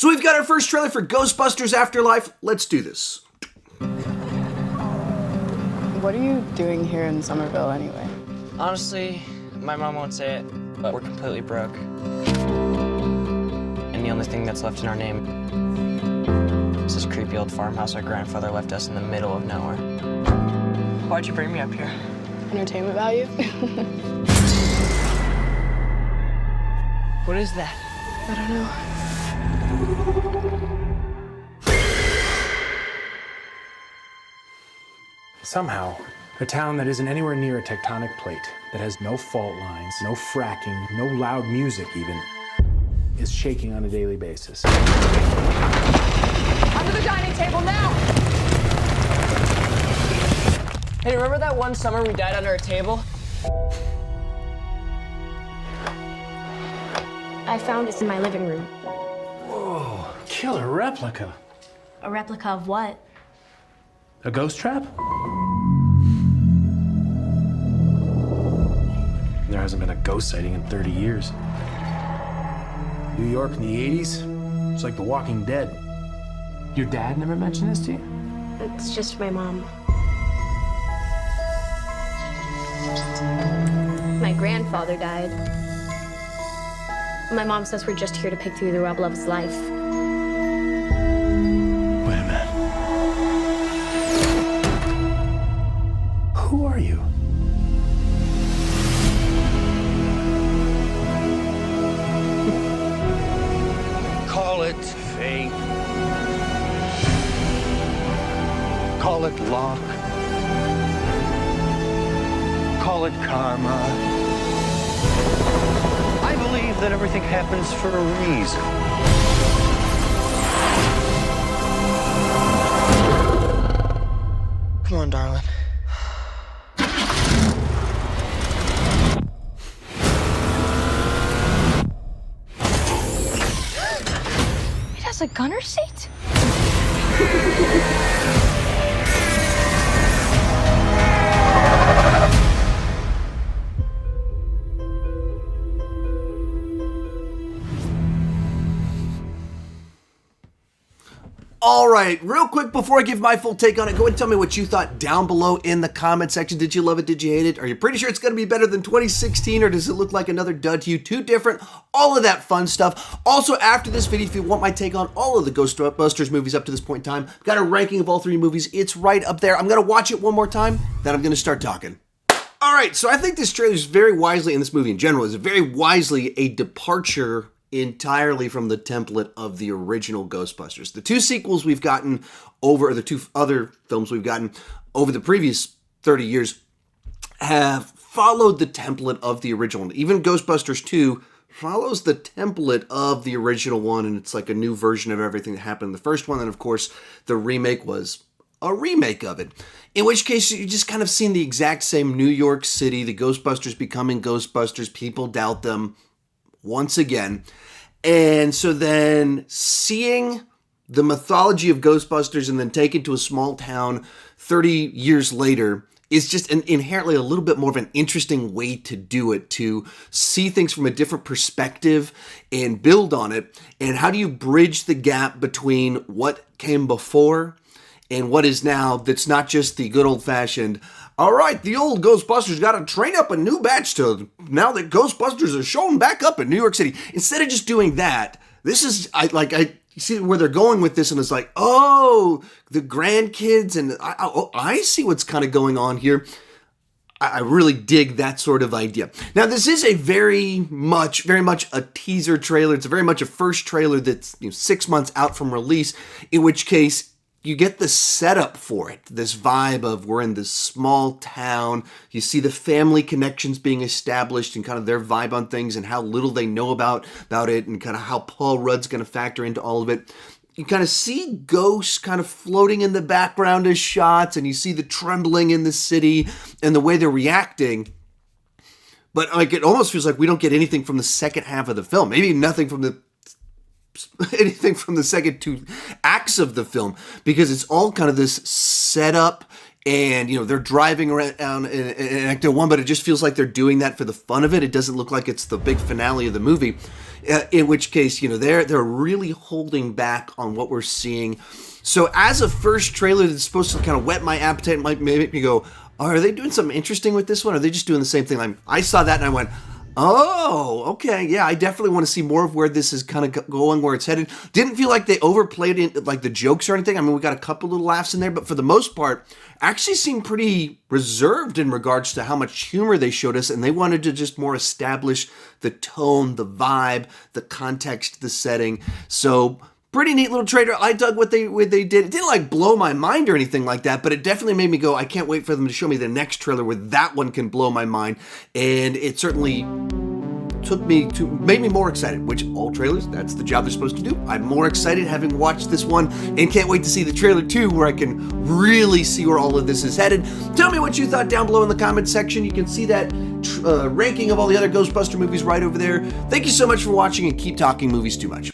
So we've got our first trailer for Ghostbusters Afterlife. Let's do this. What are you doing here in Summerville anyway? Honestly, my mom won't say it, but we're completely broke. And the only thing that's left in our name is this creepy old farmhouse our grandfather left us in the middle of nowhere. Why'd you bring me up here? Entertainment value? What is that? I don't know. Somehow, a town that isn't anywhere near a tectonic plate, that has no fault lines, no fracking, no loud music even, is shaking on a daily basis. Under the dining table now! Hey, remember that one summer we died under a table? I found this in my living room. Whoa, killer replica. A replica of what? A ghost trap? There hasn't been a ghost sighting in 30 years. New York in the 80s, it's like The Walking Dead. Your dad never mentioned this to you? It's just my mom. My grandfather died. My mom says we're just here to pick through the rubble of his life. Wait a minute. Who are you? Call it fate. Call it luck. Call it karma. I believe that everything happens for a reason. Come on, darling. It has a gunner seat? All right, real quick before I give my full take on it, go ahead and tell me what you thought down below in the comment section. Did you love it? Did you hate it? Are you pretty sure it's going to be better than 2016, or does it look like another dud to you? Too different? All of that fun stuff. Also, after this video, if you want my take on all of the Ghostbusters movies up to this point in time, I've got a ranking of all 3 movies. It's right up there. I'm going to watch it one more time, then I'm going to start talking. All right, so I think this trailer is very wisely, in this movie in general, is very wisely a departure entirely from the template of the original Ghostbusters. The 2 sequels we've gotten over, or the 2 other films we've gotten over the previous 30 years have followed the template of the original. Even Ghostbusters 2 follows the template of the original one, and it's like a new version of everything that happened in the first one. And of course, the remake was a remake of it. In which case, you just kind of seen the exact same New York City, the Ghostbusters becoming Ghostbusters, people doubt them once again. And so then seeing the mythology of Ghostbusters and then taken to a small town 30 years later is just inherently a little bit more of an interesting way to do it, to see things from a different perspective and build on it. And how do you bridge the gap between what came before and what is now, that's not just the good old-fashioned, all right, the old Ghostbusters got to train up a new batch to now that Ghostbusters are showing back up in New York City. Instead of just doing that, this is, I see where they're going with this, and it's like, oh, the grandkids, and I see what's kind of going on here. I really dig that sort of idea. Now, this is a very much a teaser trailer. It's very much a first trailer that's 6 months out from release, in which case, you get the setup for it, this vibe of we're in this small town. You see the family connections being established and kind of their vibe on things and how little they know about it and kind of how Paul Rudd's going to factor into all of it. You kind of see ghosts kind of floating in the background as shots, and you see the trembling in the city and the way they're reacting. But like it almost feels like we don't get anything from the second half of the film. Maybe nothing from the second 2 acts of the film, because it's all kind of this setup, and they're driving around in Act 1, but it just feels like they're doing that for the fun of it. It doesn't look like it's the big finale of the movie, In which case, they're really holding back on what we're seeing. So as a first trailer that's supposed to kind of whet my appetite, it might make me go, are they doing something interesting with this one? Or are they just doing the same thing? I saw that and I went, oh, okay, yeah, I definitely want to see more of where this is kind of going, where it's headed. Didn't feel like they overplayed it, like the jokes or anything. I mean, we got a couple little laughs in there, but for the most part, actually seemed pretty reserved in regards to how much humor they showed us, and they wanted to just more establish the tone, the vibe, the context, the setting. So pretty neat little trailer. I dug what they did. It didn't blow my mind or anything like that, but it definitely made me go, I can't wait for them to show me the next trailer where that one can blow my mind. And it certainly made me more excited, which all trailers, that's the job they're supposed to do. I'm more excited having watched this one and can't wait to see the trailer too, where I can really see where all of this is headed. Tell me what you thought down below in the comments section. You can see that ranking of all the other Ghostbuster movies right over there. Thank you so much for watching, and keep talking movies too much.